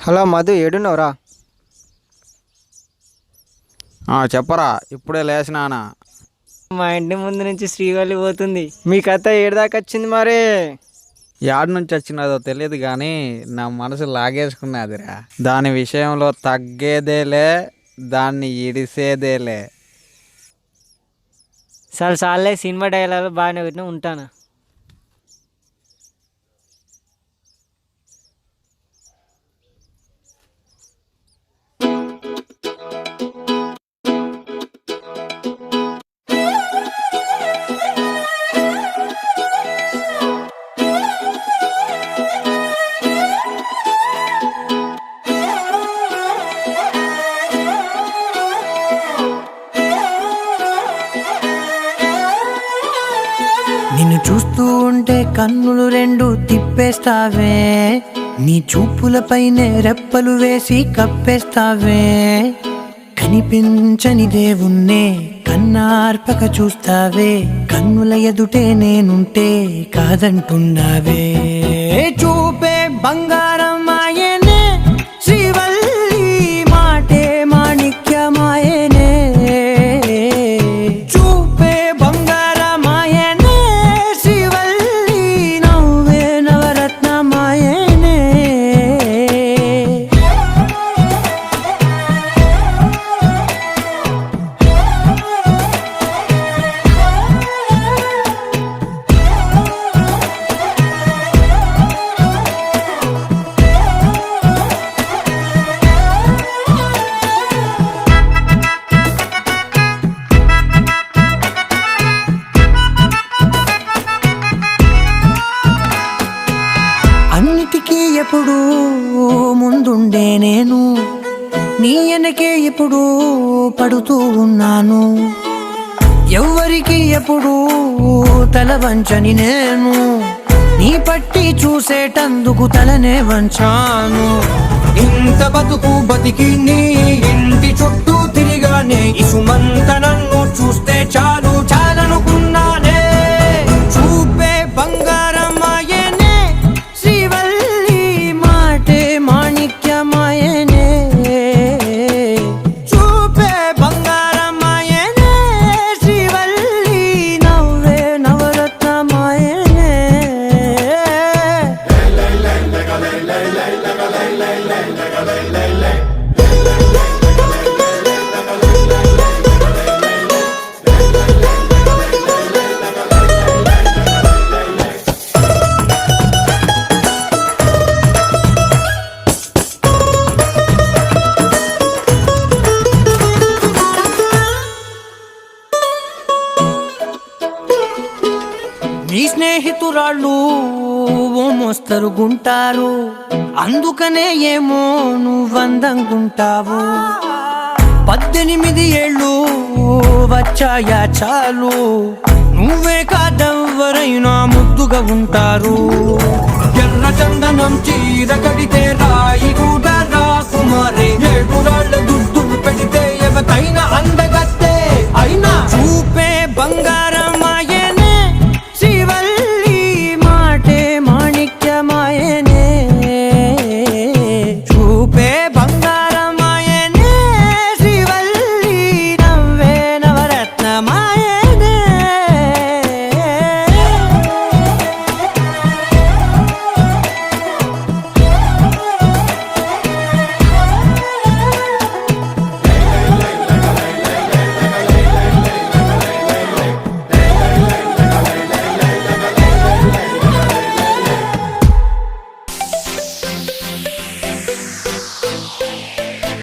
Hello Madhu, ఏడున్నవరా? చెప్పరా, ఇప్పుడే లేచినానా. మా ఇంటి ముందు నుంచి శ్రీవల్లి పోతుంది. మీ కథ ఏడుదాకా వచ్చింది మరి? యాడ్ నుంచి వచ్చినదో తెలియదు కానీ నా మనసు లాగేసుకున్నదిరా. దాని విషయంలో తగ్గేదేలే, దాన్ని ఇడిసేదేలే. సార్లే సినిమా డైలాగ్ బాగానే పెట్టినా, ఉంటాను. నిన్ను చూస్తూ ఉంటే కన్నులు రెండు తిప్పేస్తావే, నీ చూపులపైనే రెప్పలు వేసి కప్పేస్తావే. కనిపించని దేవుణ్ణే కన్నార్పక చూస్తావే, కన్నుల ఎదుటే నేనుంటే కాదంటున్నావే. చూపే బంగారం ఆయనే, శ్రీవల్లి మాటే మాణిక్యమాయనే. చూపే బంగారమాయనే, శ్రీవల్లి నవ్వే నవరత్నమాయనే. అన్నిటికీ ఎప్పుడు ముందుండే నేను, నీ వెనకే ఎప్పుడు పడుతూ ఉన్నాను. ఎవ్వరికి ఎప్పుడు తల వంచని నేను, నీ పట్టి చూసేటందుకు తలనే వంచాను. ఇంత బతుకు బతికి నీ ఇంటి చుట్టూ తిరిగానే, ఇసుమంత నన్ను చూస్తే చాలు చాలనుకున్నానే. చూపే బంగారమాయనే, శ్రీవల్లి మాటే మాణిక్యమాయనే. చూపే బంగారమాయనే, శ్రీవల్లి నవ్వే నవరత్నమాయనే. నీ స్నేహితురాళ్ళు ఓ మోస్తరుగుంటారు, అందుకనే ఏమో నువ్వందంగుంటావు. 18 ఏళ్ళు వచ్చాయా చాలు, నువ్వే కాదెవ్వరైనా ముద్దుగా ఉంటారు. ఎర్ర చందనం చీర కడితే రాయి కూడా రాకుమారే, 7 రాళ్ళ దుద్దులు పెడితే ఎవతైనా అందగత్తే అయినా. చూపే బంగారు